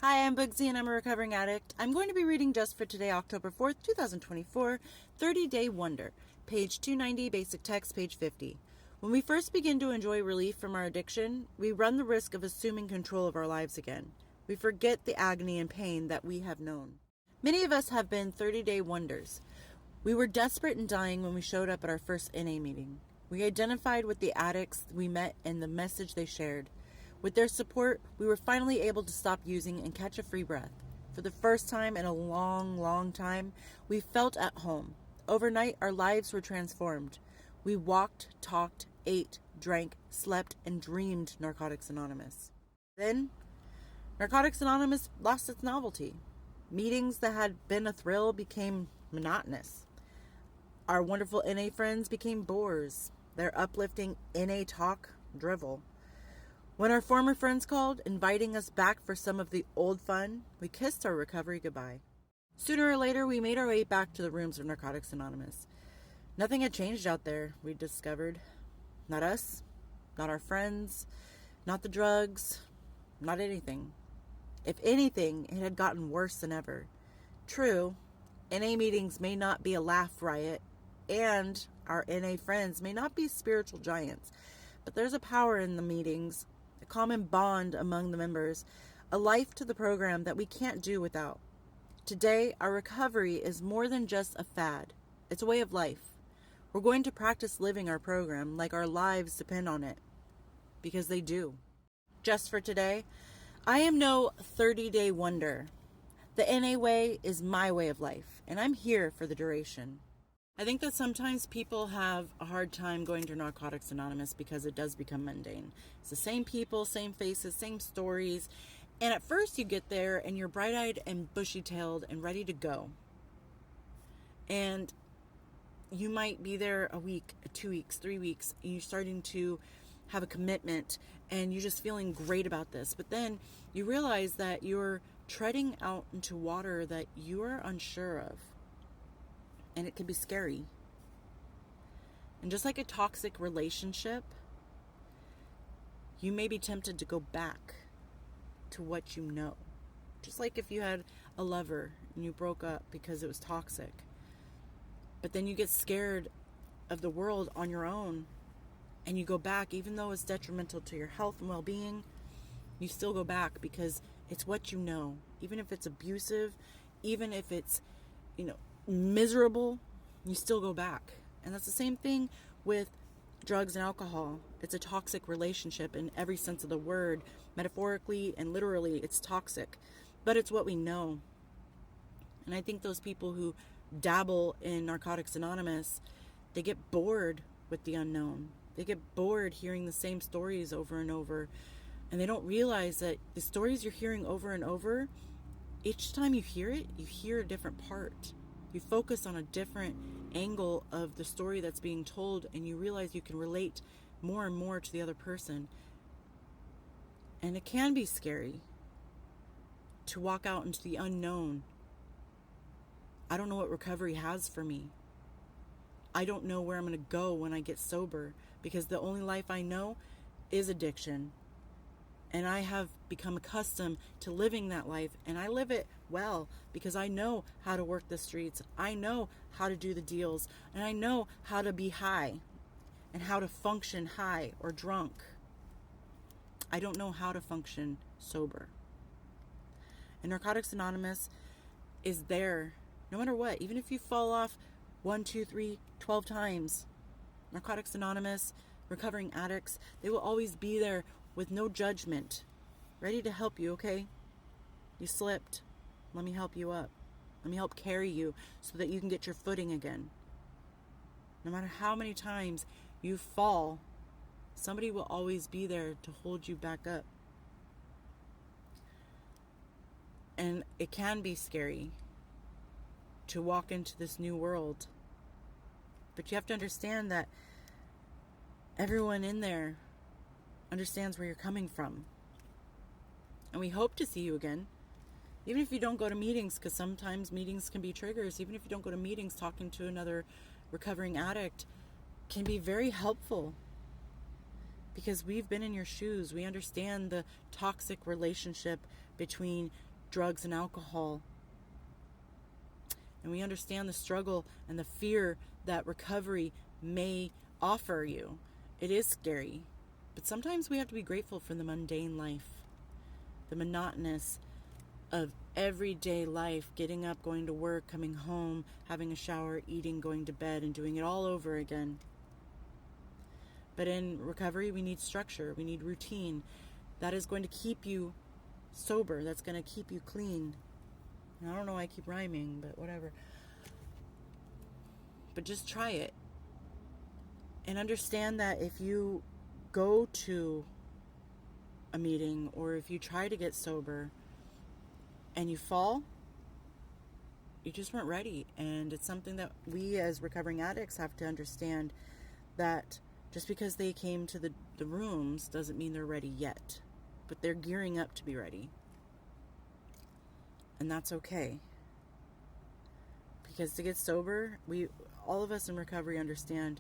Hi, I'm Bugsy and I'm a recovering addict. I'm going to be reading just for today, October 4th, 2024, 30-Day Wonder, page 290, basic text, page 50. When we first begin to enjoy relief from our addiction, we run the risk of assuming control of our lives again. We forget the agony and pain that we have known. Many of us have been 30-day wonders. We were desperate and dying when we showed up at our first NA meeting. We identified with the addicts we met and the message they shared. With their support, we were finally able to stop using and catch a free breath. For the first time in a long, long time, we felt at home. Overnight, our lives were transformed. We walked, talked, ate, drank, slept, and dreamed Narcotics Anonymous. Then, Narcotics Anonymous lost its novelty. Meetings that had been a thrill became monotonous. Our wonderful NA friends became bores. Their uplifting NA talk, drivel. When our former friends called, inviting us back for some of the old fun, we kissed our recovery goodbye. Sooner or later, we made our way back to the rooms of Narcotics Anonymous. Nothing had changed out there, we discovered. Not us, not our friends, not the drugs, not anything. If anything, it had gotten worse than ever. True, NA meetings may not be a laugh riot, and our NA friends may not be spiritual giants, but there's a power in the meetings, a common bond among the members, a life to the program that we can't do without. Today, our recovery is more than just a fad. It's a way of life. We're going to practice living our program like our lives depend on it, because they do. Just for today, I am no 30-day wonder. The NA way is my way of life, and I'm here for the duration. I think that sometimes people have a hard time going to Narcotics Anonymous because it does become mundane. It's the same people, same faces, same stories. And at first you get there and you're bright-eyed and bushy-tailed and ready to go. And you might be there a week, 2 weeks, 3 weeks, and you're starting to have a commitment and you're just feeling great about this. But then you realize that you're treading out into water that you're unsure of. And it can be scary. And just like a toxic relationship, you may be tempted to go back to what you know. Just like if you had a lover and you broke up because it was toxic. But then you get scared of the world on your own and you go back, even though it's detrimental to your health and well-being, you still go back because it's what you know. Even if it's abusive, even if it's, miserable, you still go back. And that's the same thing with drugs and alcohol. It's a toxic relationship in every sense of the word. Metaphorically and literally, it's toxic. But it's what we know. And I think those people who dabble in Narcotics Anonymous, they get bored with the unknown. They get bored hearing the same stories over and over. And they don't realize that the stories you're hearing over and over, each time you hear it, you hear a different part. You focus on a different angle of the story that's being told, and you realize you can relate more and more to the other person. And it can be scary to walk out into the unknown. I don't know what recovery has for me. I don't know where I'm going to go when I get sober, because the only life I know is addiction. And I have become accustomed to living that life, and I live it well because I know how to work the streets. I know how to do the deals, and I know how to be high and how to function high or drunk. I don't know how to function sober. And Narcotics Anonymous is there no matter what. Even if you fall off 1, 2, 3, 12 times, Narcotics Anonymous, recovering addicts, they will always be there with no judgment, ready to help you, okay? You slipped. Let me help you up. Let me help carry you so that you can get your footing again. No matter how many times you fall, somebody will always be there to hold you back up. And it can be scary to walk into this new world. But you have to understand that everyone in there understands where you're coming from. And we hope to see you again. Even if you don't go to meetings, because sometimes meetings can be triggers. Even if you don't go to meetings, talking to another recovering addict can be very helpful. Because we've been in your shoes. We understand the toxic relationship between drugs and alcohol. And we understand the struggle and the fear that recovery may offer you. It is scary. But sometimes we have to be grateful for the mundane life, the monotonous of everyday life, getting up, going to work, coming home, having a shower, eating, going to bed, and doing it all over again. But in recovery, we need structure, we need routine. That is going to keep you sober, that's going to keep you clean. And I don't know why I keep rhyming, but whatever. But just try it. And understand that if you go to a meeting or if you try to get sober and you fall, you just weren't ready. And it's something that we as recovering addicts have to understand, that just because they came to the rooms doesn't mean they're ready yet. But they're gearing up to be ready. And that's okay. Because to get sober, all of us in recovery understand,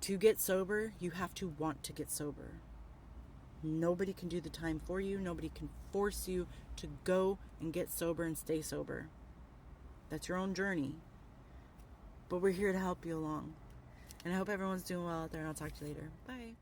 to get sober, you have to want to get sober. Nobody can do the time for you. Nobody can force you to go and get sober and stay sober. That's your own journey. But we're here to help you along. And I hope everyone's doing well out there, and I'll talk to you later. Bye.